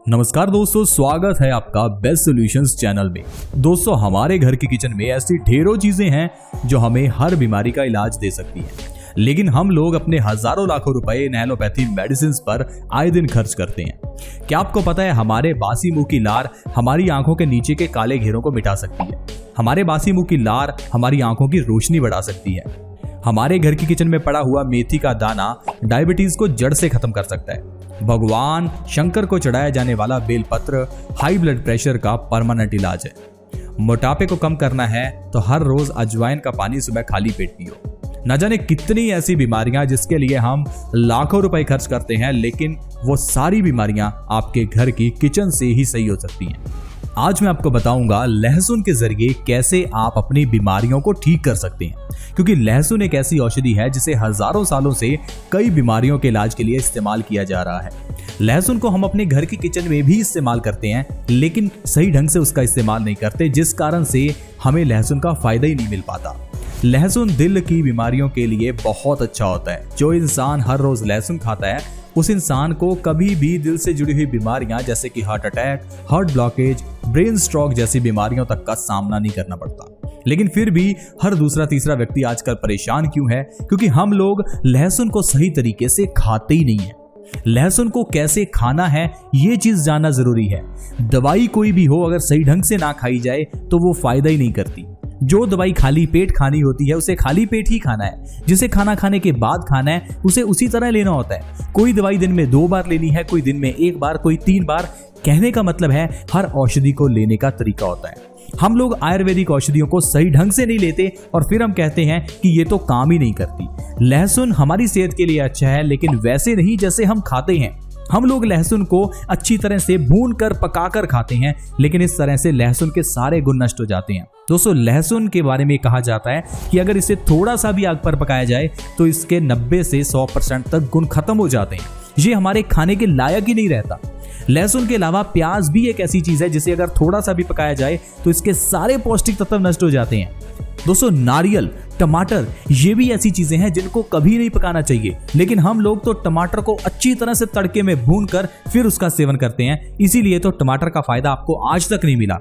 नमस्कार दोस्तों, स्वागत है आपका बेस्ट सॉल्यूशंस चैनल में। दोस्तों, हमारे घर के किचन में ऐसी ढेरों चीजें हैं जो हमें हर बीमारी का इलाज दे सकती हैं, लेकिन हम लोग अपने हजारों लाखों रुपए इन एलोपैथी मेडिसिन पर आए दिन खर्च करते हैं। क्या आपको पता है हमारे बासी मुंह की लार हमारी आंखों के नीचे के काले घेरों को मिटा सकती है। हमारे बासी मुंह की लार हमारी आंखों की रोशनी बढ़ा सकती है। हमारे घर की किचन में पड़ा हुआ मेथी का दाना डायबिटीज को जड़ से खत्म कर सकता है। भगवान शंकर को चढ़ाया जाने वाला बेलपत्र हाई ब्लड प्रेशर का परमानेंट इलाज है। मोटापे को कम करना है तो हर रोज अजवाइन का पानी सुबह खाली पेट पियो। न जाने कितनी ऐसी बीमारियां जिसके लिए हम लाखों रुपए खर्च करते हैं, लेकिन वो सारी बीमारियां आपके घर की किचन से ही सही हो सकती हैं। आज मैं आपको बताऊंगा लहसुन के जरिए कैसे आप अपनी बीमारियों को ठीक कर सकते हैं, क्योंकि लहसुन एक ऐसी औषधि है जिसे हजारों सालों से कई बीमारियों के इलाज के लिए इस्तेमाल किया जा रहा है। लहसुन को हम अपने घर की किचन में भी इस्तेमाल करते हैं, लेकिन सही ढंग से उसका इस्तेमाल नहीं करते, जिस कारण से हमें लहसुन का फायदा ही नहीं मिल पाता। लहसुन दिल की बीमारियों के लिए बहुत अच्छा होता है। जो इंसान हर रोज लहसुन खाता है उस इंसान को कभी भी दिल से जुड़ी हुई बीमारियां जैसे कि heart attack, heart blockage, brain stroke जैसी बीमारियों तक का सामना नहीं करना पड़ता। लेकिन फिर भी हर दूसरा तीसरा व्यक्ति आजकल परेशान क्यों है? क्योंकि हम लोग लहसुन को सही तरीके से खाते ही नहीं है। लहसुन को कैसे खाना है ये चीज जानना जरूरी है। दवाई कोई भी हो, अगर सही ढंग से ना खाई जाए तो वो फायदा ही नहीं करती। जो दवाई खाली पेट खानी होती है उसे खाली पेट ही खाना है। जिसे खाना खाने के बाद खाना है उसे उसी तरह लेना होता है। कोई दवाई दिन में 2 बार लेनी है, कोई दिन में 1 बार, कोई 3 बार। कहने का मतलब है हर औषधि को लेने का तरीका होता है। हम लोग आयुर्वेदिक औषधियों को सही ढंग से नहीं लेते और फिर हम कहते हैं कि ये तो काम ही नहीं करती। लहसुन हमारी सेहत के लिए अच्छा है, लेकिन वैसे नहीं जैसे हम खाते हैं। हम लोग लहसुन को अच्छी तरह से भून कर पकाकर खाते हैं, लेकिन इस तरह से लहसुन के सारे गुण नष्ट हो जाते हैं। दोस्तों, लहसुन के बारे में कहा जाता है कि अगर इसे थोड़ा सा भी आग पर पकाया जाए तो इसके 90 से 100% तक गुण खत्म हो जाते हैं। ये हमारे खाने के लायक ही नहीं रहता। लहसुन के अलावा प्याज भी एक ऐसी चीज है जिसे अगर थोड़ा सा भी पकाया जाए तो इसके सारे पौष्टिक तत्व नष्ट हो जाते हैं। दोस्तों, नारियल, टमाटर ये भी ऐसी चीजें हैं जिनको कभी नहीं पकाना चाहिए, लेकिन हम लोग तो टमाटर को अच्छी तरह से तड़के में भूनकर फिर उसका सेवन करते हैं। इसीलिए तो टमाटर का फायदा आपको आज तक नहीं मिला।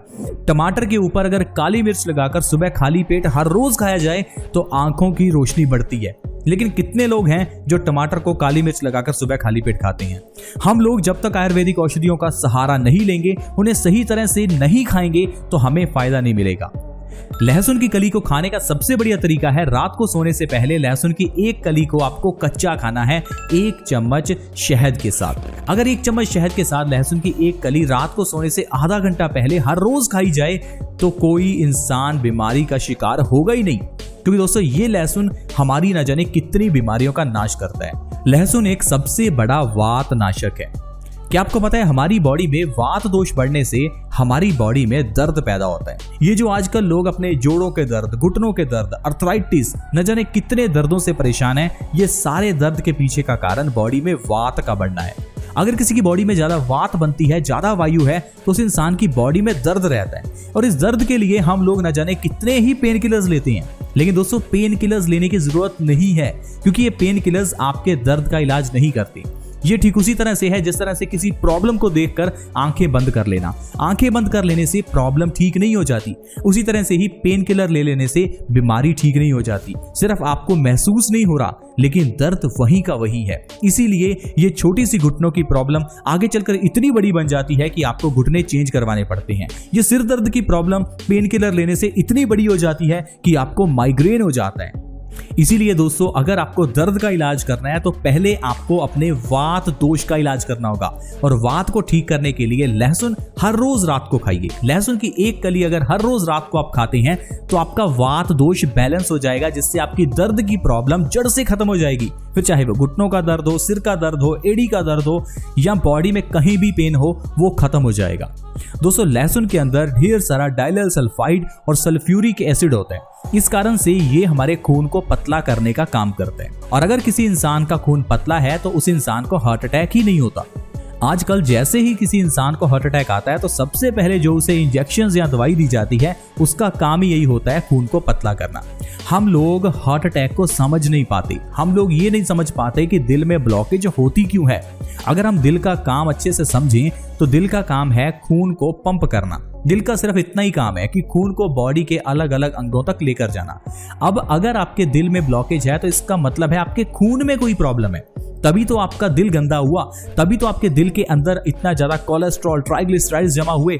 टमाटर के ऊपर अगर काली मिर्च लगाकर सुबह खाली पेट हर रोज खाया जाए तो आंखों की रोशनी बढ़ती है, लेकिन कितने लोग हैं जो टमाटर को काली मिर्च लगाकर सुबह खाली पेट खाते हैं? हम लोग जब तक आयुर्वेदिक औषधियों का सहारा नहीं लेंगे, उन्हें सही तरह से नहीं खाएंगे तो हमें फायदा नहीं मिलेगा। लहसुन की कली को खाने का सबसे बढ़िया तरीका है रात को सोने से पहले लहसुन की एक कली को आपको कच्चा खाना है 1 चम्मच शहद के साथ। अगर 1 चम्मच शहद के साथ लहसुन की एक कली रात को सोने से आधा घंटा पहले हर रोज खाई जाए तो कोई इंसान बीमारी का शिकार होगा ही नहीं, क्योंकि दोस्तों ये लहसुन हमारी न जाने कितनी बीमारियों का नाश करता है। लहसुन एक सबसे बड़ा वात नाशक है। क्या आपको पता है हमारी बॉडी में वात दोष बढ़ने से हमारी बॉडी में दर्द पैदा होता है। ये जो आजकल लोग अपने जोड़ों के दर्द, घुटनों के दर्द, अर्थराइटिस, न जाने कितने दर्दों से परेशान हैं, ये सारे दर्द के पीछे का कारण बॉडी में वात का बढ़ना है। अगर किसी की बॉडी में ज्यादा वात बनती है, ज्यादा वायु है, तो उस इंसान की बॉडी में दर्द रहता है और इस दर्द के लिए हम लोग न जाने कितने ही पेन किलर्स लेते हैं। लेकिन दोस्तों, पेन किलर्स लेने की जरूरत नहीं है, क्योंकि ये पेन किलर्स आपके दर्द का इलाज नहीं करते। ये ठीक उसी तरह से है जिस तरह से किसी प्रॉब्लम को देखकर आंखें बंद कर लेना। आंखें बंद कर लेने से प्रॉब्लम ठीक नहीं हो जाती, उसी तरह से ही पेन किलर ले लेने से बीमारी ठीक नहीं हो जाती। सिर्फ आपको महसूस नहीं हो रहा, लेकिन दर्द वही का वही है। इसीलिए ये छोटी सी घुटनों की प्रॉब्लम आगे चलकर इतनी बड़ी बन जाती है कि आपको घुटने चेंज करवाने पड़ते हैं। ये सिर दर्द की प्रॉब्लम पेन किलर लेने से इतनी बड़ी हो जाती है कि आपको माइग्रेन हो जाता है। इसीलिए दोस्तों, अगर आपको दर्द का इलाज करना है तो पहले आपको अपने वात दोष का इलाज करना होगा, और वात को ठीक करने के लिए लहसुन हर रोज रात को खाइए। लहसुन की एक कली अगर हर रोज रात को आप खाते हैं तो आपका वात दोष बैलेंस हो जाएगा, जिससे आपकी दर्द की प्रॉब्लम जड़ से खत्म हो जाएगी। फिर चाहे वो घुटनों का दर्द हो, सिर का दर्द हो, एड़ी का दर्द हो या बॉडी में कहीं भी पेन हो, वो खत्म हो जाएगा। दोस्तों, लहसुन के अंदर ढेर सारा डाइलेल सल्फाइड और सल्फ्यूरिक एसिड होता है। इस कारण से ये हमारे खून को पतला करने का काम करते हैं, और अगर किसी इंसान का खून पतला है तो उस इंसान को हार्ट अटैक ही नहीं होता। आजकल जैसे ही किसी इंसान को हार्ट अटैक आता है तो सबसे पहले जो उसे इंजेक्शन या दवाई दी जाती है उसका काम ही यही होता है खून को पतला करना। हम लोग हार्ट अटैक को समझ नहीं पाते, हम लोग ये नहीं समझ पाते कि दिल में ब्लॉकेज होती क्यों है। अगर हम दिल का काम अच्छे से समझें तो दिल का काम है खून को पंप करना। दिल का सिर्फ इतना ही काम है कि खून को बॉडी के अलग अलग अंगों तक लेकर जाना। अब अगर आपके दिल में ब्लॉकेज है तो इसका मतलब है आपके खून में कोई प्रॉब्लम है, तभी तो आपका दिल गंदा हुआ, तभी तो आपके दिल के अंदर इतना ज्यादा कोलेस्ट्रॉल, ट्राइग्लिसराइड्स जमा हुए।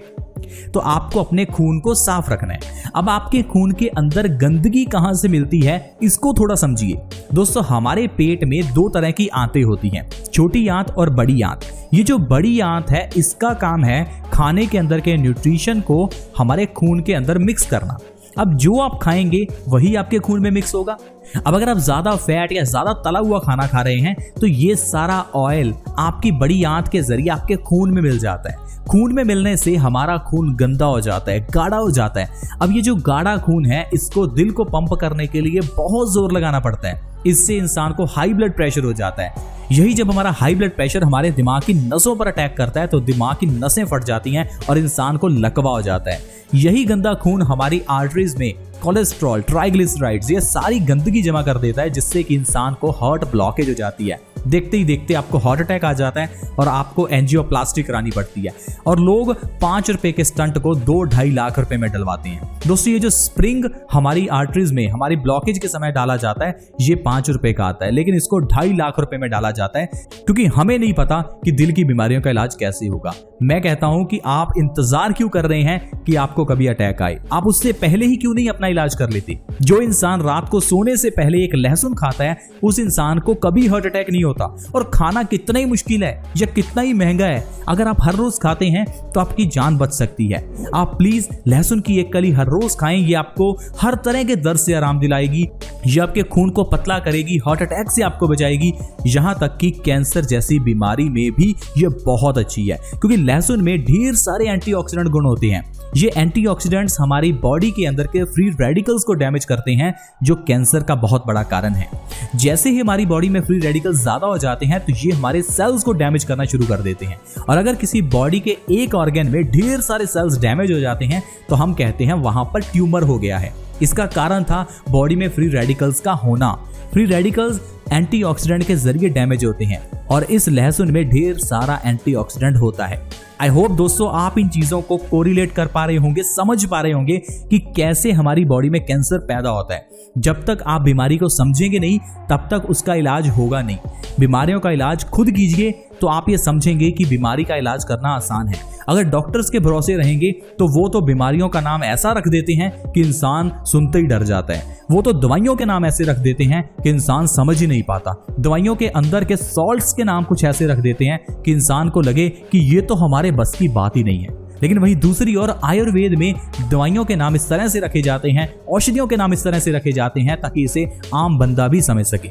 तो आपको अपने खून को साफ रखना है। अब आपके खून के अंदर गंदगी कहां से मिलती है इसको थोड़ा समझिए। दोस्तों, हमारे पेट में दो तरह की आंतें होती हैं, छोटी आंत और बड़ी आंत। ये जो बड़ी आंत है इसका काम है खाने के अंदर के न्यूट्रिशन को हमारे खून के अंदर मिक्स करना। अब जो आप खाएंगे वही आपके खून में मिक्स होगा। अब अगर आप ज्यादा फैट या ज्यादा तला हुआ खाना खा रहे हैं तो ये सारा ऑयल आपकी बड़ी आंत के जरिए आपके खून में मिल जाता है। खून में मिलने से हमारा खून गंदा हो जाता है, गाढ़ा हो जाता है। अब ये जो गाढ़ा खून है इसको दिल को पंप करने के लिए बहुत जोर लगाना पड़ता है। इससे इंसान को हाई ब्लड प्रेशर हो जाता है। यही जब हमारा हाई ब्लड प्रेशर हमारे दिमाग की नसों पर अटैक करता है तो दिमाग की नसें फट जाती हैं और इंसान को लकवा हो जाता है। यही गंदा खून हमारी आर्टरीज में कोलेस्ट्रॉल, ट्राइग्लिसराइड्स, ये सारी गंदगी जमा कर देता है, जिससे कि इंसान को हार्ट ब्लॉकेज हो जाती है। देखते ही देखते आपको हार्ट अटैक आ जाता है और आपको एंजियोप्लास्टी करानी पड़ती है। और लोग 5 रुपए के स्टंट को 2-2.5 लाख रुपए में डलवाते हैं। दोस्तों, ये जो स्प्रिंग हमारी आर्टरीज में हमारी ब्लॉकेज के समय डाला जाता है ये 5 रुपए का आता है, लेकिन इसको 2.5 लाख रुपए में डाला जाता है, क्योंकि हमें नहीं पता कि दिल की बीमारियों का इलाज कैसे होगा। मैं कहता हूं कि आप इंतजार क्यों कर रहे हैं कि आपको कभी अटैक आए? आप उससे पहले ही क्यों नहीं अपना इलाज कर लेते? जो इंसान रात को सोने से पहले एक लहसुन खाता है उस इंसान को कभी हार्ट अटैक नहीं होता। और खाना कितना ही मुश्किल है या कितना ही महंगा है, अगर आप हर रोज खाते हैं तो आपकी जान बच सकती है। आप प्लीज लहसुन की एक कली हर रोज खाएं, ये आपको हर तरह के दर्द से आराम दिलाएगी, ये आपके खून को पतला करेगी, हार्ट अटैक से आपको बचाएगी, यहां तक कि कैंसर जैसी बीमारी में भी ये बहुत अच्छी है, क्योंकि लहसुन में ढेर सारे एंटीऑक्सीडेंट गुण होते हैं। ये एंटीऑक्सीडेंट्स हमारी बॉडी के अंदर के फ्री रेडिकल्स को डैमेज करते हैं, जो कैंसर का बहुत बड़ा कारण है। जैसे ही हमारी बॉडी में फ्री रेडिकल्स ज्यादा हो जाते हैं तो ये हमारे सेल्स को डैमेज करना शुरू कर देते हैं। और अगर किसी बॉडी के एक ऑर्गन में ढेर सारे सेल्स डैमेज हो जाते हैं तो हम कहते हैं वहां पर ट्यूमर हो गया है। इसका कारण था बॉडी में फ्री रेडिकल्स का होना। फ्री रेडिकल्स एंटीऑक्सीडेंट के जरिए डैमेज होते हैं और इस लहसुन में ढेर सारा एंटीऑक्सीडेंट होता है। आई होप दोस्तों आप इन चीजों को कोरिलेट कर पा रहे होंगे, समझ पा रहे होंगे कि कैसे हमारी बॉडी में कैंसर पैदा होता है। जब तक आप बीमारी को समझेंगे नहीं तब तक उसका इलाज होगा नहीं। बीमारियों का इलाज खुद कीजिए तो आप ये समझेंगे कि बीमारी का इलाज करना आसान है। अगर डॉक्टर्स के भरोसे रहेंगे तो वो तो बीमारियों का नाम ऐसा रख देते हैं कि इंसान सुनते ही डर जाता है। वो तो दवाइयों के नाम ऐसे रख देते हैं कि इंसान समझ ही नहीं पाता। दवाइयों के अंदर के सॉल्ट्स के नाम कुछ ऐसे रख देते हैं कि इंसान को लगे कि ये तो हमारे बस की बात ही नहीं है। लेकिन वहीं दूसरी ओर आयुर्वेद में दवाइयों के नाम इस तरह से रखे जाते हैं, औषधियों के नाम इस तरह से रखे जाते हैं ताकि इसे आम बंदा भी समझ सके।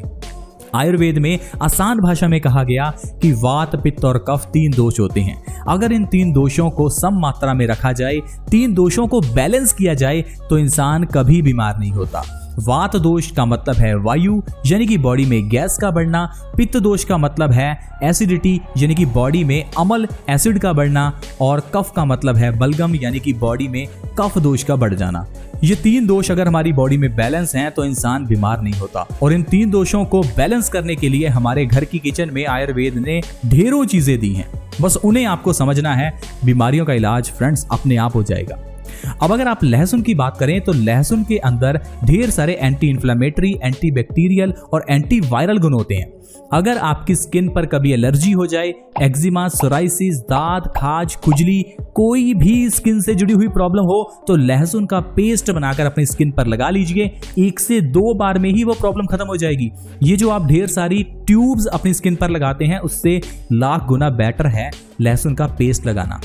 आयुर्वेद में आसान भाषा में कहा गया कि वात, पित्त और कफ 3 दोष होते हैं। अगर इन 3 दोषों को सम मात्रा में रखा जाए, 3 दोषों को बैलेंस किया जाए तो इंसान कभी बीमार नहीं होता। वात दोष का मतलब है वायु यानी कि बॉडी में गैस का बढ़ना। पित्त दोष का मतलब है एसिडिटी यानी कि बॉडी में अम्ल एसिड का बढ़ना। और कफ का मतलब है बलगम यानी कि बॉडी में कफ दोष का बढ़ जाना। ये 3 दोष अगर हमारी बॉडी में बैलेंस हैं तो इंसान बीमार नहीं होता। और इन 3 दोषों को बैलेंस करने के लिए हमारे घर की किचन में आयुर्वेद ने ढेरों चीजें दी हैं, बस उन्हें आपको समझना है। बीमारियों का इलाज फ्रेंड्स अपने आप हो जाएगा। अब अगर आप लहसुन की बात करें तो लहसुन के अंदर ढेर सारे एंटी इन्फ्लेमेटरी, एंटी बैक्टीरियल और एंटी वायरल गुण होते हैं। अगर आपकी स्किन पर कभी एलर्जी हो जाए, एक्जिमा, सोराइसिस, दाद, खाज, खुजली, कोई भी स्किन से जुड़ी हुई प्रॉब्लम हो तो लहसुन का पेस्ट बनाकर अपनी स्किन पर लगा लीजिए। 1 से 2 बार में ही वो प्रॉब्लम खत्म हो जाएगी। ये जो आप ढेर सारी ट्यूब्स अपनी स्किन पर लगाते हैं उससे लाख गुना बेटर है लहसुन का पेस्ट लगाना।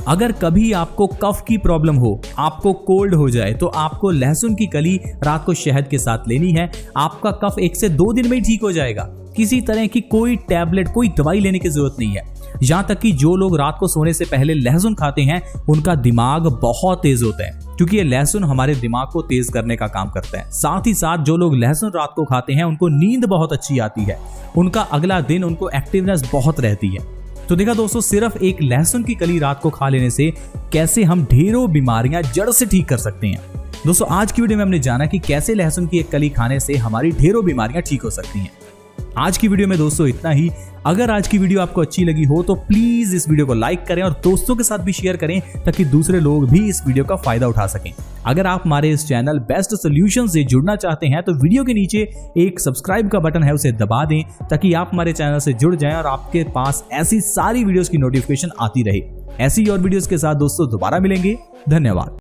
अगर कभी आपको कफ की प्रॉब्लम हो, आपको कोल्ड हो जाए तो आपको लहसुन की कली रात को शहद के साथ लेनी है। आपका कफ 1 से 2 दिन में ही ठीक हो जाएगा। किसी तरह की कोई टैबलेट, कोई दवाई लेने की जरूरत नहीं है। यहाँ तक कि जो लोग रात को सोने से पहले लहसुन खाते हैं उनका दिमाग बहुत तेज होता है, क्योंकि ये लहसुन हमारे दिमाग को तेज करने का काम करता है। साथ ही साथ जो लोग लहसुन रात को खाते हैं उनको नींद बहुत अच्छी आती है। उनका अगला दिन, उनको एक्टिवनेस बहुत रहती है। तो देखा दोस्तों, सिर्फ एक लहसुन की कली रात को खा लेने से कैसे हम ढेरों बीमारियां जड़ से ठीक कर सकते हैं। दोस्तों आज की वीडियो में हमने जाना कि कैसे लहसुन की एक कली खाने से हमारी ढेरों बीमारियां ठीक हो सकती हैं। आज की वीडियो में दोस्तों इतना ही। अगर आज की वीडियो आपको अच्छी लगी हो तो प्लीज इस वीडियो को लाइक करें और दोस्तों के साथ भी शेयर करें ताकि दूसरे लोग भी इस वीडियो का फायदा उठा सकें। अगर आप हमारे इस चैनल बेस्ट सॉल्यूशंस से जुड़ना चाहते हैं तो वीडियो के नीचे एक सब्सक्राइब का बटन है, उसे दबा दें ताकि आप हमारे चैनल से जुड़ जाएं और आपके पास ऐसी सारी वीडियोस की नोटिफिकेशन आती रहे। ऐसी और वीडियोस के साथ दोस्तों दोबारा मिलेंगे। धन्यवाद।